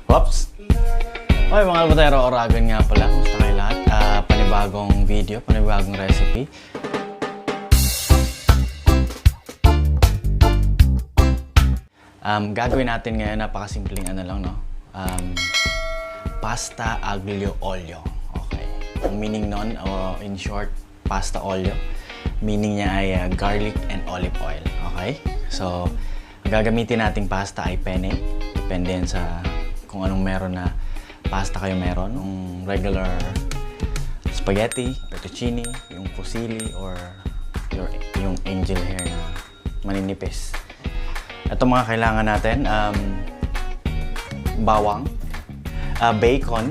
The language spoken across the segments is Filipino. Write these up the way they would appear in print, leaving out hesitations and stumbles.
Whoops! Okay mga AlpoterOragon nga pala, kumusta kayo lahat? Panibagong video, panibagong recipe. Gagawin natin ngayon, napakasimpleng ano lang, no? Pasta Aglio Olio. Okay. Ang meaning nun, o in short, Pasta Olio, meaning niya ay garlic and olive oil. Okay? So, ang gagamitin nating pasta ay penne. Depende yan sa kung anong meron na pasta kayo meron. Yung regular spaghetti, fettuccine, yung fusilli, or yung angel hair na maninipis. Ito mga kailangan natin, bawang, bacon,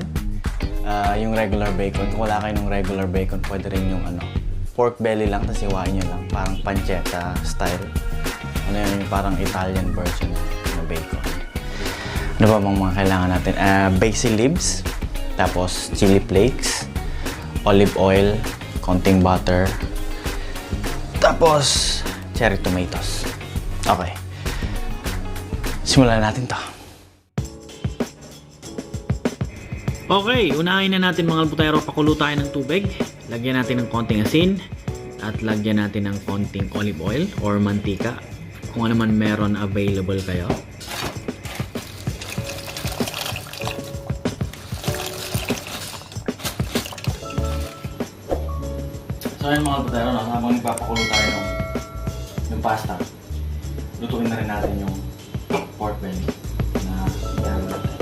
yung regular bacon. Kung wala kayo ng regular bacon, pwede rin yung pork belly lang, tapos iwain nyo lang. Parang pancetta style. Ano yun, yung parang Italian version na bacon. Ano ba bang mga kailangan natin? Basil leaves, tapos chili flakes, olive oil, konting butter, tapos cherry tomatoes. Okay. Simulan natin to. Okay, unahin na natin mga albutero, pakulo tayo ng tubig. Lagyan natin ng konting asin at lagyan natin ng konting olive oil or mantika. Kung ano man meron available kayo. So yun mga albutero, habang nagpapakulo tayo ng pasta, lutuin na rin natin yung pork belly na meron natin.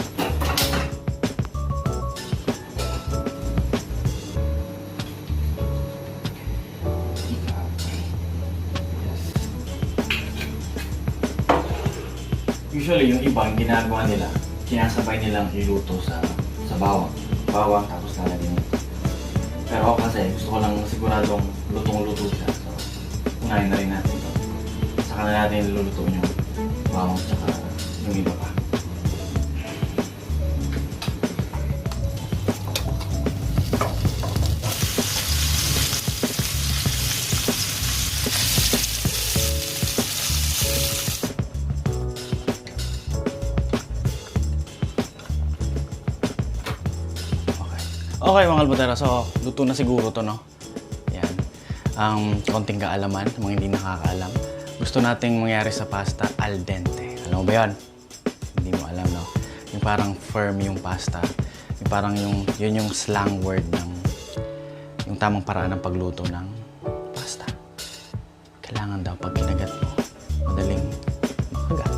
Usually yung iba, yung ginagawa nila, kinasabay nilang iluto sa bawang tapos lalagyan nito. Pero ako kasi gusto ko lang siguradong lutong-luto siya. So, unahin na rin natin ito. Saka na natin iluluto yung bawang tsaka yung iba pa. Okay mga albutero, so luto na siguro to, no? Yan. Konting kaalaman, mga hindi nakakaalam. Gusto nating mangyari sa pasta al dente. Alam mo ba yan? Hindi mo alam, no? Yung parang firm yung pasta. Yung parang yun yung slang word ng yung tamang paraan ng pagluto ng pasta. Kailangan daw pag kinagat mo, madaling makagat.